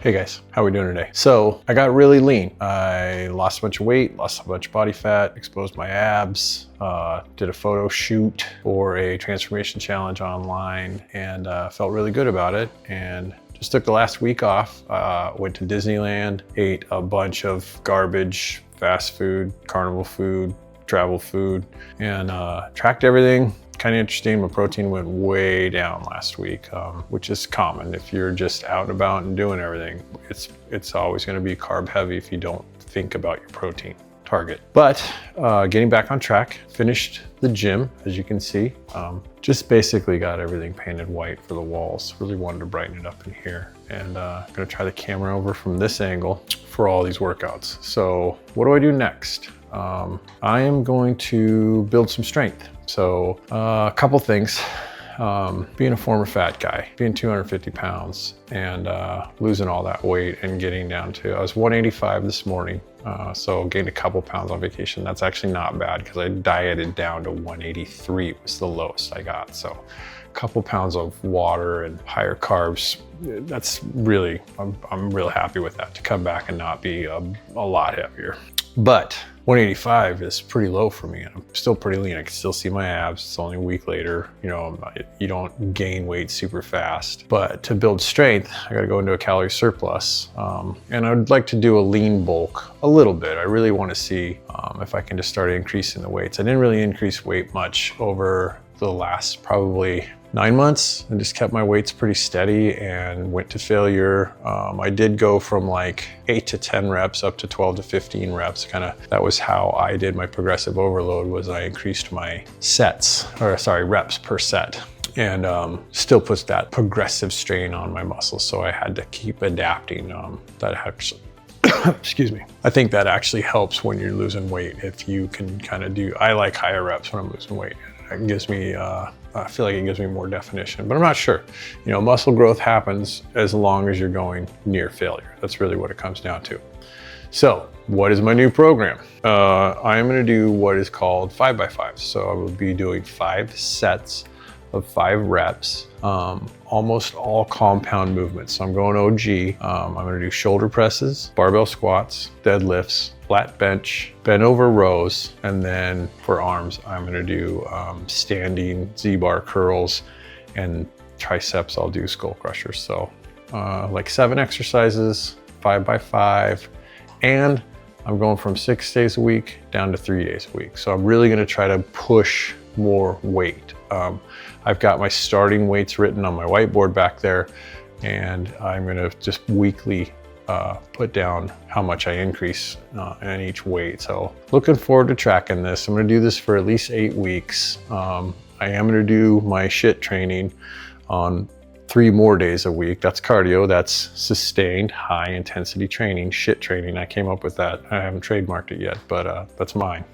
Hey guys, how are we doing today? So I got really lean. I lost a bunch of weight, lost a bunch of body fat, exposed my abs, did a photo shoot for a transformation challenge online, and felt really good about it. And just took the last week off, went to Disneyland, ate a bunch of garbage, fast food, carnival food, travel food, and tracked everything. Kind of interesting, my protein went way down last week, which is common. If you're just out and about and doing everything, it's always gonna be carb heavy if you don't think about your protein target. But getting back on track, finished the gym, as you can see. Just basically got everything painted white for the walls. Really wanted to brighten it up in here. And I'm gonna try the camera over from this angle for all these workouts. So what do I do next? I am going to build some strength. So a couple things, being a former fat guy, being 250 pounds and losing all that weight and getting down to, I was 185 this morning. So gained a couple pounds on vacation. That's actually not bad because I dieted down to 183 was the lowest I got. So a couple pounds of water and higher carbs. That's really, I'm real happy with that, to come back and not be a lot heavier. But 185 is pretty low for me, and I'm still pretty lean. I can still see my abs. It's only a week later. You know, you don't gain weight super fast. But to build strength, I got to go into a calorie surplus. And I'd like to do a lean bulk a little bit. I really want to see if I can just start increasing the weights. I didn't really increase weight much over the last probably 9 months. I just kept my weights pretty steady and went to failure. I did go from like 8 to 10 reps up to 12 to 15 reps. That was how I did my progressive overload, was I increased my reps per set. And still puts that progressive strain on my muscles. So I had to keep adapting. That actually, excuse me. I think that actually helps when you're losing weight. If you can kind of do, I like higher reps when I'm losing weight. It gives me, I feel like it gives me more definition, but I'm not sure. You know, muscle growth happens as long as you're going near failure. That's really what it comes down to. So what is my new program? I'm gonna do what is called 5x5. So I will be doing 5 sets of 5 reps, almost all compound movements. So I'm going OG. I'm gonna do shoulder presses, barbell squats, deadlifts, flat bench, bent over rows, and then for arms, I'm gonna do standing Z-bar curls, and triceps, I'll do skull crushers. So like 7 exercises, 5x5, and I'm going from 6 days a week down to 3 days a week. So I'm really gonna try to push more weight. I've got my starting weights written on my whiteboard back there, and I'm gonna just weekly put down how much I increase in each weight. So looking forward to tracking this. I'm gonna do this for at least 8 weeks. I am gonna do my shit training on 3 more days a week. That's cardio, that's sustained high intensity training, shit training. I came up with that. I haven't trademarked it yet, but that's mine.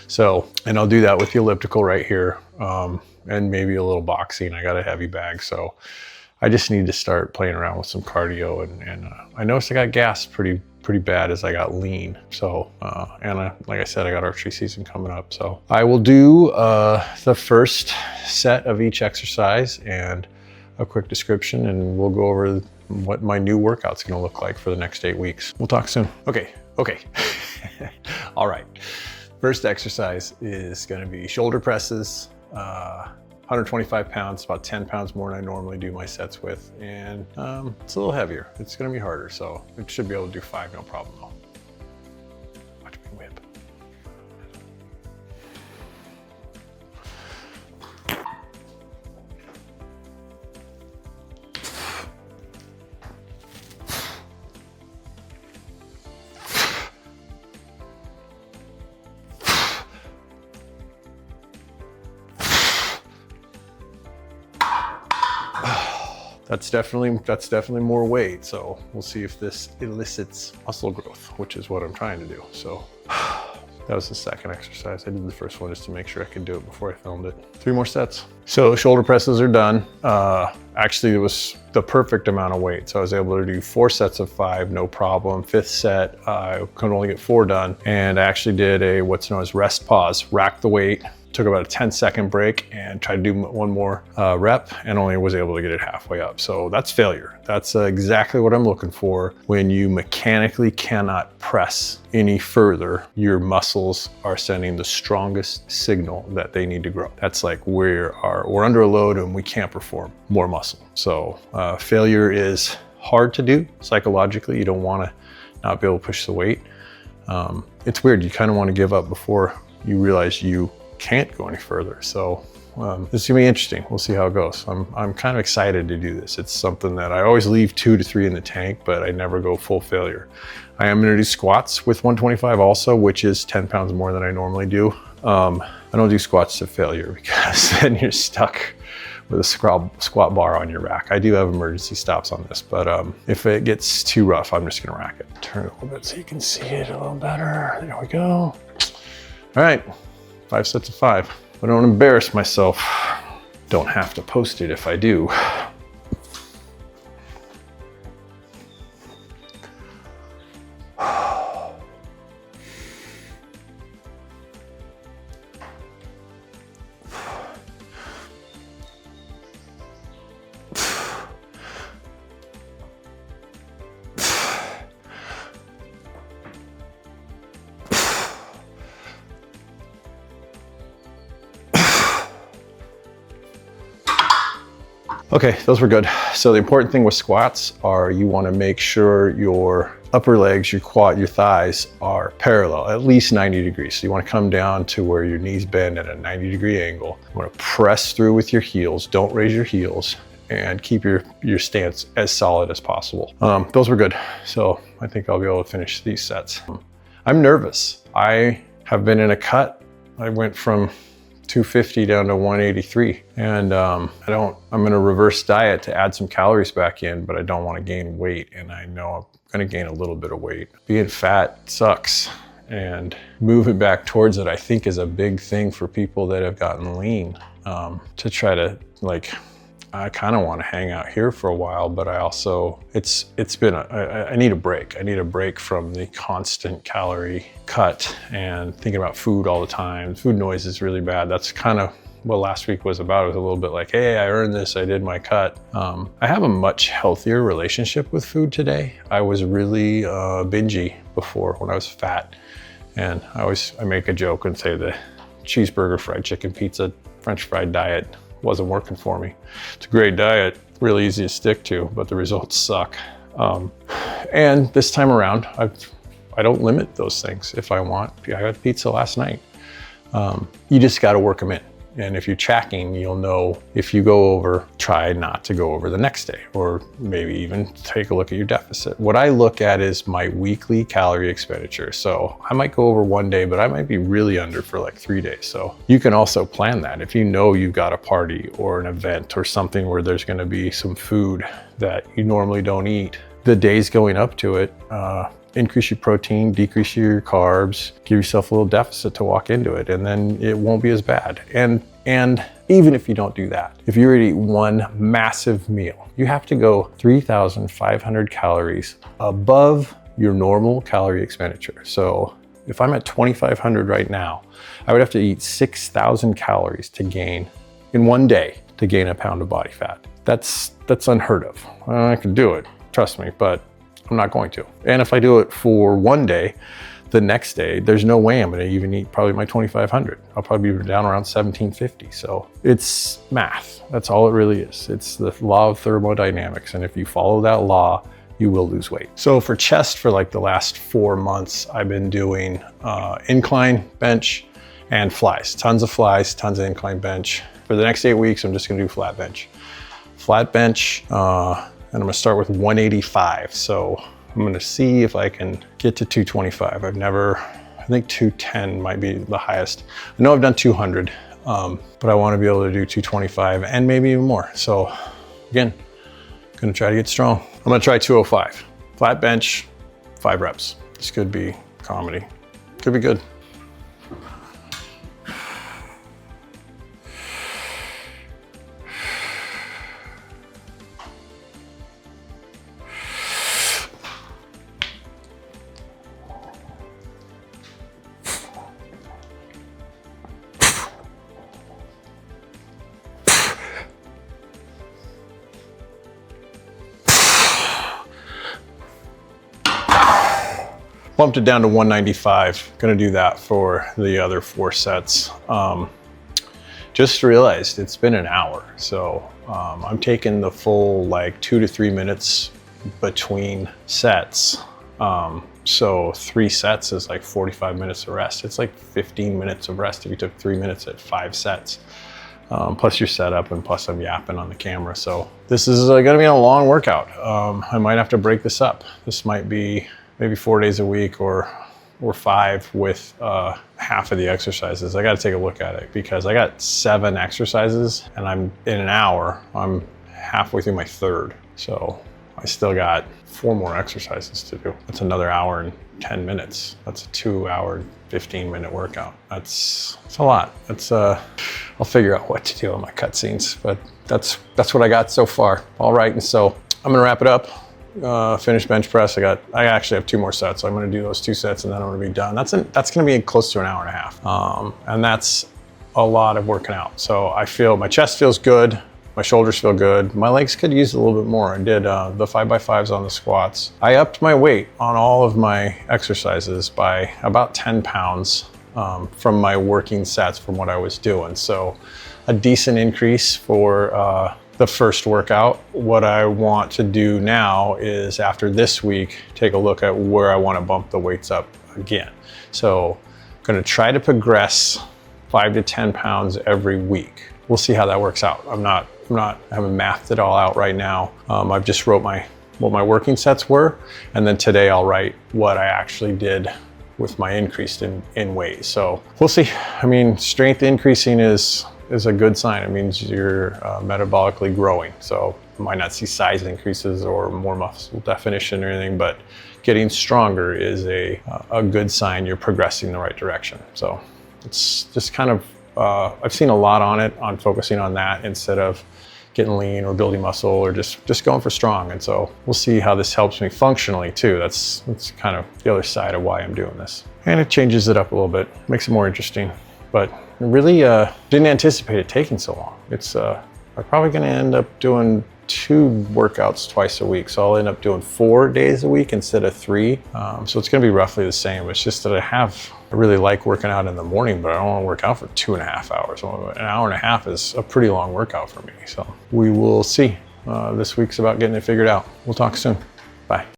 So, and I'll do that with the elliptical right here, and maybe a little boxing. I got a heavy bag, so I just need to start playing around with some cardio. And I noticed I got gassed pretty bad as I got lean. So, and like I said, I got archery season coming up. So I will do the first set of each exercise and a quick description, and we'll go over what my new workout's gonna look like for the next 8 weeks. We'll talk soon. Okay. All right. First exercise is gonna be shoulder presses, 125 pounds, about 10 pounds more than I normally do my sets with. And it's a little heavier. It's gonna be harder, so it should be able to do 5, no problem though. Watch me whip. That's definitely more weight. So we'll see if this elicits muscle growth, which is what I'm trying to do. So that was the second exercise. I did the first one just to make sure I could do it before I filmed it. 3 more sets. So shoulder presses are done. Actually, it was the perfect amount of weight. So I was able to do 4 sets of 5, no problem. 5th set, I could only get 4 done. And I actually did a what's known as rest pause, rack the weight, took about a 10-second break and tried to do one more rep and only was able to get it halfway up. So that's failure. That's exactly what I'm looking for. When you mechanically cannot press any further, your muscles are sending the strongest signal that they need to grow. That's like we're under a load and we can't perform more muscle. So failure is hard to do psychologically. You don't want to not be able to push the weight. It's weird. You kind of want to give up before you realize you can't go any further. So this is gonna be interesting. We'll see how it goes. I'm kind of excited to do this. It's something that I always leave 2 to 3 in the tank, but I never go full failure. I am gonna do squats with 125 also, which is 10 pounds more than I normally do. I don't do squats to failure because then you're stuck with a squat bar on your rack. I do have emergency stops on this, but if it gets too rough, I'm just gonna rack it. Turn it a little bit so you can see it a little better. There we go. All right, 5 sets of 5. I don't embarrass myself. Don't have to post it if I do. Okay, those were good. So the important thing with squats are you want to make sure your upper legs, your quad, your thighs are parallel, at least 90 degrees. So you want to come down to where your knees bend at a 90-degree angle. You want to press through with your heels. Don't raise your heels and keep your stance as solid as possible. Those were good. So I think I'll be able to finish these sets. I'm nervous. I have been in a cut. I went from 250 down to 183. And I'm gonna reverse diet to add some calories back in, but I don't wanna gain weight. And I know I'm gonna gain a little bit of weight. Being fat sucks. And moving back towards it, I think is a big thing for people that have gotten lean, to try to I kind of want to hang out here for a while, but I also, I need a break. I need a break from the constant calorie cut and thinking about food all the time. Food noise is really bad. That's kind of what last week was about. It was a little bit like, hey, I earned this, I did my cut. I have a much healthier relationship with food today. I was really bingy before when I was fat. And I make a joke and say the cheeseburger, fried chicken, pizza, French fried diet wasn't working for me. It's a great diet, really easy to stick to, but the results suck. And this time around, I don't limit those things if I want. I had pizza last night. You just got to work them in. And if you're tracking, you'll know if you go over, try not to go over the next day, or maybe even take a look at your deficit. What I look at is my weekly calorie expenditure. So I might go over one day, but I might be really under for like 3 days. So you can also plan that. If you know you've got a party or an event or something where there's gonna be some food that you normally don't eat, the days going up to it, increase your protein, decrease your carbs, give yourself a little deficit to walk into it, and then it won't be as bad. And even if you don't do that, if you were to eat one massive meal, you have to go 3,500 calories above your normal calorie expenditure. So if I'm at 2,500 right now, I would have to eat 6,000 calories to gain, in one day, to gain a pound of body fat. That's unheard of. I can do it, trust me, but I'm not going to. And if I do it for one day, the next day, there's no way I'm gonna even eat probably my 2,500. I'll probably be down around 1,750. So it's math. That's all it really is. It's the law of thermodynamics. And if you follow that law, you will lose weight. So for chest, for like the last 4 months, I've been doing incline bench and flies. Tons of flies, tons of incline bench. For the next 8 weeks, I'm just gonna do flat bench. Flat bench, and I'm gonna start with 185. So I'm gonna see if I can get to 225. I think 210 might be the highest. I know I've done 200, but I wanna be able to do 225 and maybe even more. So again, gonna try to get strong. I'm gonna try 205. Flat bench, 5 reps. This could be comedy. Could be good. bumped it down to 195. Gonna do that for the other 4 sets. Just realized it's been an hour. So I'm taking the full like 2 to 3 minutes between sets. So 3 sets is like 45 minutes of rest. It's like 15 minutes of rest if you took 3 minutes at 5 sets. Plus your setup, and plus I'm yapping on the camera. So this is gonna be a long workout. I might have to break this up. This might be maybe 4 days a week or 5 with half of the exercises. I gotta take a look at it because I got 7 exercises and I'm in an hour. I'm halfway through my 3rd. So I still got 4 more exercises to do. That's another hour and 10 minutes. That's a 2 hour, 15-minute workout. That's a lot. I'll figure out what to do on my cutscenes, but that's what I got so far. All right, and so I'm gonna wrap it up. Finish bench press. I actually have 2 more sets, so I'm gonna do those 2 sets and then I'm gonna be done. That's gonna be close to an hour and a half. And that's a lot of working out. So I feel my chest feels good. My shoulders feel good. My legs could use a little bit more. I did the 5x5s on the squats. I upped my weight on all of my exercises by about 10 pounds from my working sets from what I was doing. So a decent increase for the first workout. What I want to do now is, after this week, take a look at where I want to bump the weights up again. So I'm gonna try to progress 5 to 10 pounds every week. We'll see how that works out. I haven't mathed it all out right now. I've just wrote what my working sets were, and then today I'll write what I actually did with my increase in weight. So we'll see. I mean, strength increasing is a good sign. It means you're metabolically growing. So you might not see size increases or more muscle definition or anything, but getting stronger is a good sign you're progressing in the right direction. So it's just kind of, I've seen a lot on focusing on that instead of getting lean or building muscle or just going for strong. And so we'll see how this helps me functionally too. That's kind of the other side of why I'm doing this. And it changes it up a little bit, makes it more interesting. But really didn't anticipate it taking so long. I'm probably gonna end up doing 2 workouts twice a week. So I'll end up doing 4 days a week instead of 3. So it's gonna be roughly the same. It's just that I really like working out in the morning, but I don't wanna work out for 2.5 hours. An hour and a half is a pretty long workout for me. So we will see. This week's about getting it figured out. We'll talk soon. Bye.